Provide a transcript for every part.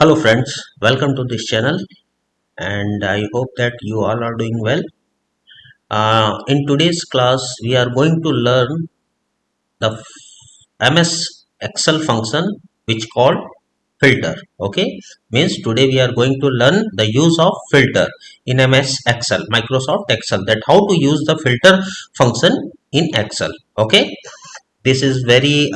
Hello friends, welcome to this channel and I hope that you all are doing well. In today's class, we are going to learn the MS Excel function which called filter. Okay, means today we are going to learn the use of filter in MS Excel, Microsoft Excel, that how to use the filter function in Excel. Okay, this is very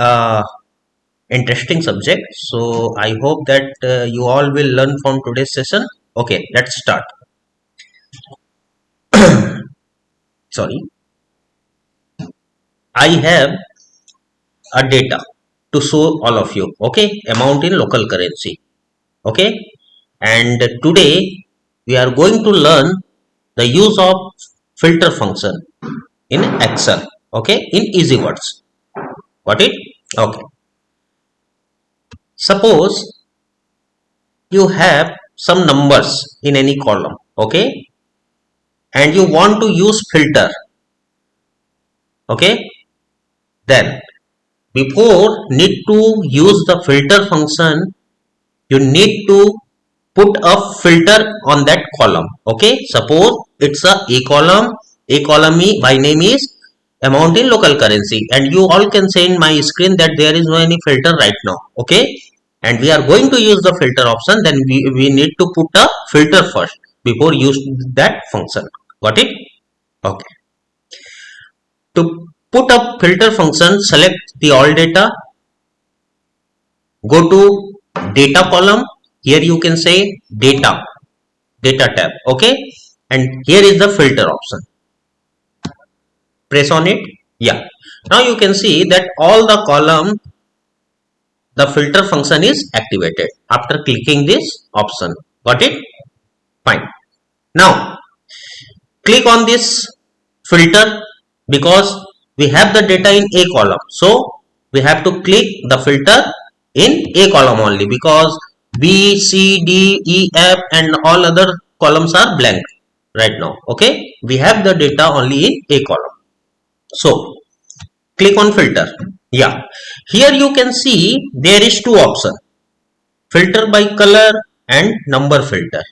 interesting subject, so I hope that you all will learn from today's session. Okay, let's start. Sorry, I have a data to show all of you. Okay, amount in local currency. Okay, and today we are going to learn the use of filter function in Excel. Okay, in easy words. Got it? Okay, suppose you have some numbers in any column. Okay, and you want to use filter. Okay, then before need to use the filter function, you need to put a filter on that column. Okay, suppose it's a column. A column by name is amount in local currency, and you all can see in my screen that there is no any filter right now. Okay, and we are going to use the filter option. Then we need to put a filter first before use that function. Got it? Okay, to put a filter function, select the all data, go to data column. Here you can say data tab. Okay, and here is the filter option. Press on it. Yeah, now you can see that all the column, the filter function is activated after clicking this option. Got it? Fine. Now click on this filter, because we have the data in a column, so we have to click the filter in a column only, because B, C, D, E, F and all other columns are blank right now. Okay, we have the data only in a column, so click on filter. Yeah, here you can see there is two options: filter by color and number filter.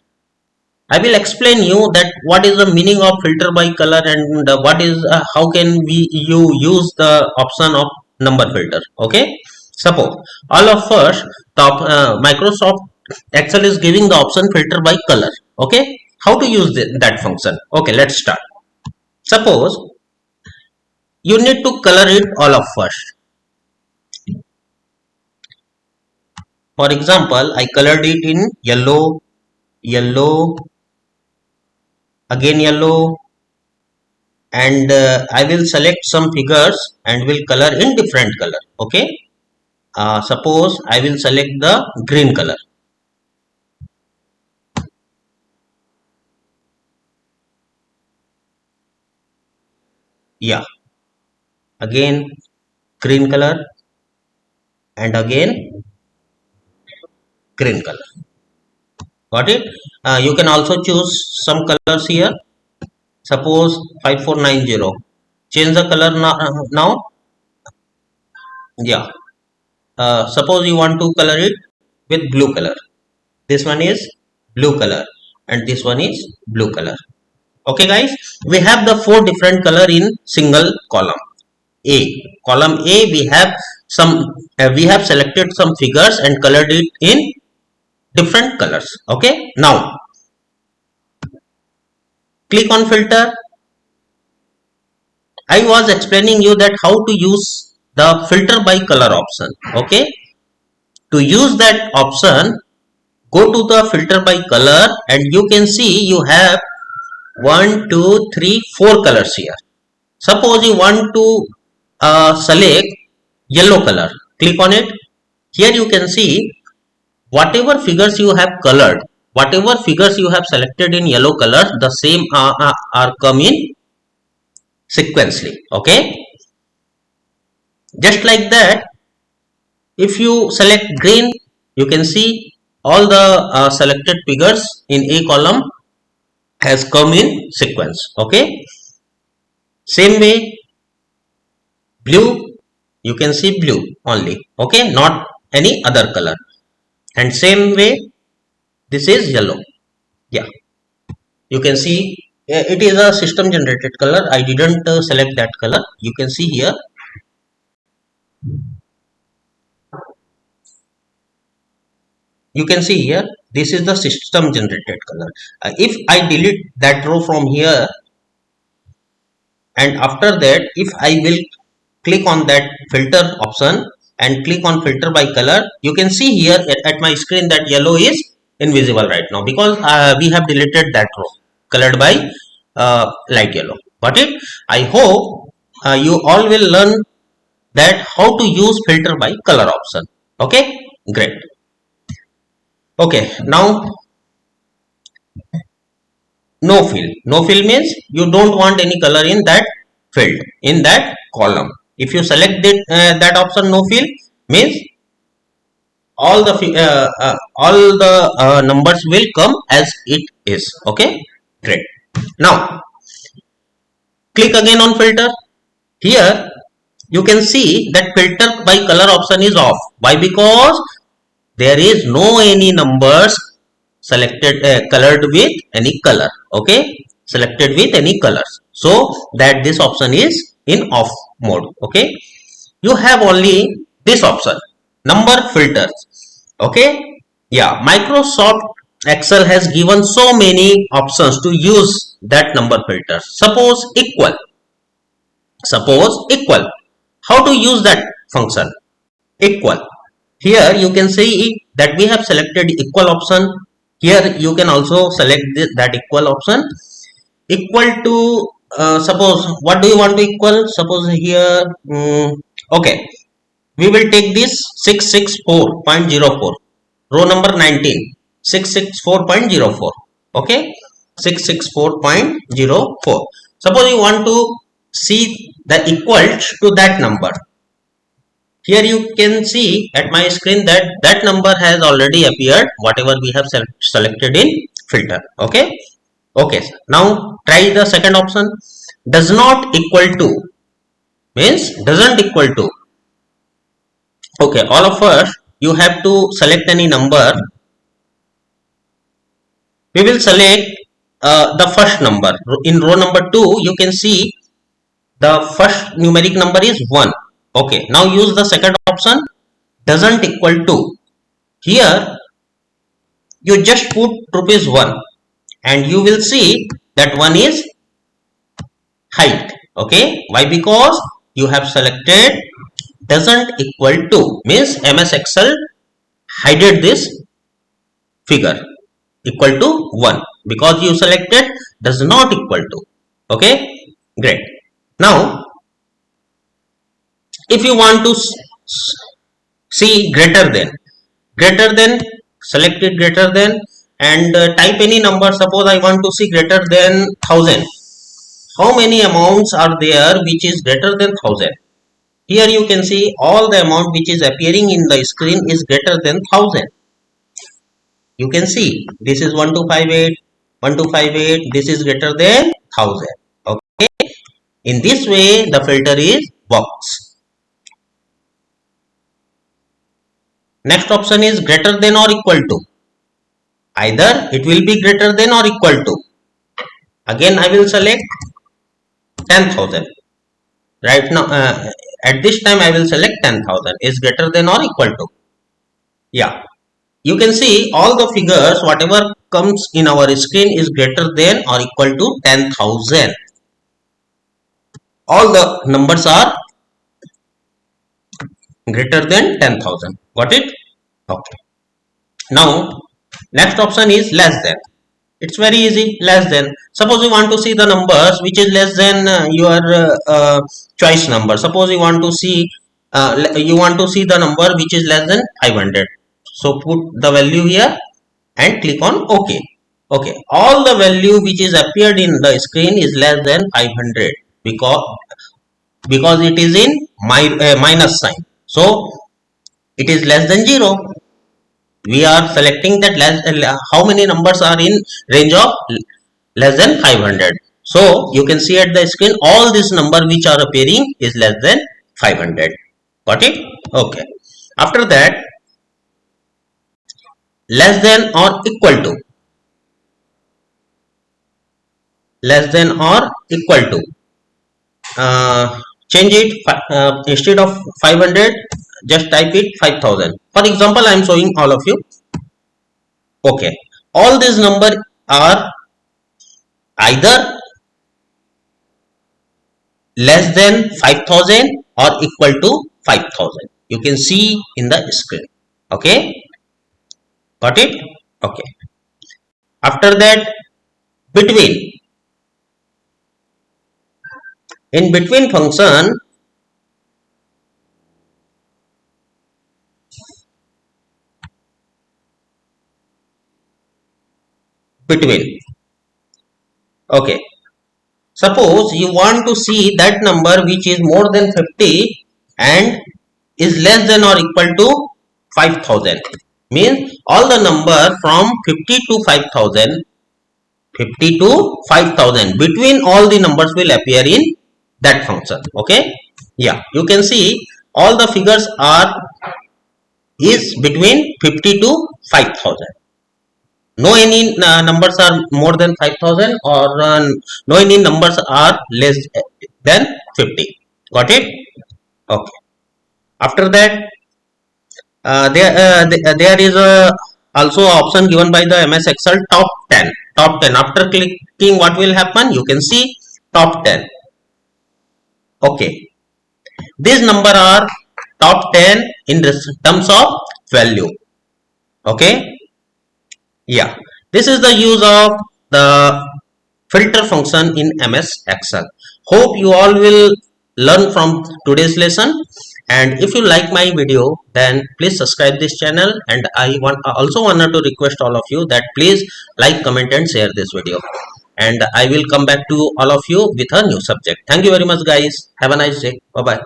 I will explain you that what is the meaning of filter by color, and what is how can you use the option of number filter. Okay, suppose all of us Microsoft Excel is giving the option filter by color. Okay, how to use that function? Okay, let's start. Suppose you need to color it all of first. For example, I colored it in yellow, yellow, again yellow, and I will select some figures and will color in different color. Okay, suppose I will select the green color. Yeah, again green color and again green color. Got it? You can also choose some colors here. Suppose 5490. Change the color now. Yeah, suppose you want to color it with blue color. This one is blue color and this one is blue color. Okay guys, we have the four different color in single column. A column A, we have some we have selected some figures and colored it in different colors. Okay, now click on filter. I was explaining you that how to use the filter by color option. Okay, to use that option, go to the filter by color and you can see you have 1 2 3 4 colors here. Suppose you want to select yellow color, click on it. Here you can see whatever figures you have colored, whatever figures you have selected in yellow color, the same are come in sequentially. Okay, just like that, if you select green, you can see all the selected figures in a column has come in sequence. Okay, same way blue, you can see blue only. Okay, not any other color. And same way This is yellow. Yeah, you can see it is a system generated color. I didn't select that color. You can see here. You can see here, this is the system generated color. If I delete that row from here, and after that if I will click on that filter option and click on filter by color, you can see here at my screen that yellow is invisible right now, because we have deleted that row colored by light yellow. Got it? I hope you all will learn that how to use filter by color option. Okay, great. Okay, now no fill. No fill means you don't want any color in that field, in that column. If you select that option no fill, means all the numbers will come as it is. Okay, great. Now click again on filter. Here you can see that filter by color option is off. Why? Because there is no any numbers selected colored with any color. Okay, selected with any colors, so that this option is in off mode. Okay, you have only this option, number filters. Okay, yeah, Microsoft Excel has given so many options to use that number filters. Suppose equal, how to use that function equal. Here you can see that we have selected equal option. Here you can also select that equal option. Equal to suppose what do you want to equal? Suppose here okay, we will take this 664.04, row number 19, 664.04. Okay, 664.04. Suppose you want to see the equal to that number. Here you can see at my screen that that number has already appeared, whatever we have selected in filter. Okay, okay, now try the second option. Does not equal to means doesn't equal to. Okay, all of us, you have to select any number. We will select the first number. In row number 2 you can see the first numeric number is 1. Okay, now use the second option, doesn't equal to. Here you just put ₹1 and you will see that 1 is height. Okay, why? Because you have selected doesn't equal to, means MS Excel hided this figure equal to 1 because you selected does not equal to. Okay, great. Now if you want to see greater than, select it greater than and type any number. Suppose I want to see greater than 1000. How many amounts are there which is greater than 1000? Here you can see all the amount which is appearing in the screen is greater than 1000. You can see this is 1258, 1258. This is greater than 1000. Okay, in this way the filter is works. Next option is greater than or equal to. Either it will be greater than or equal to. Again I will select 10,000. Right now at this time I will select 10,000 is greater than or equal to. Yeah, you can see all the figures whatever comes in our screen is greater than or equal to 10,000. All the numbers are greater than 10,000. Got it? Okay, now next option is less than. It's very easy. Less than, suppose you want to see the numbers which is less than your choice number. Suppose you want to see the number which is less than 500. So put the value here and click on OK. Okay, all the value which is appeared in the screen is less than 500 because it is in minus sign. So it is less than 0. We are selecting that how many numbers are in range of less than 500. So you can see at the screen all these number which are appearing is less than 500. Got it? Okay, after that less than or equal to, less than or equal to, change it, instead of 500 just type it 5000. For example, I am showing all of you. Okay, all these numbers are either less than 5000 or equal to 5000. You can see in the screen. Okay, got it? Okay, after that, between, in between function, between. Okay, suppose you want to see that number which is more than 50 and is less than or equal to 5000, means all the number from 50 to 5000, 50 to 5000, between all the numbers will appear in that function. Okay, yeah, you can see all the figures are is between 50 to 5000. No any numbers are more than 5000, or no any numbers are less than 50. Got it? Okay, after that, there is a also option given by the MS Excel, top 10. Top 10, after clicking, what will happen? You can see top 10. Okay, these number are top 10 in terms of value. Okay, yeah, this is the use of the filter function in MS Excel. Hope you all will learn from today's lesson, and if you like my video, then please subscribe this channel, and I also wanted to request all of you that please like, comment and share this video, and I will come back to all of you with a new subject. Thank you very much guys. Have a nice day. Bye bye.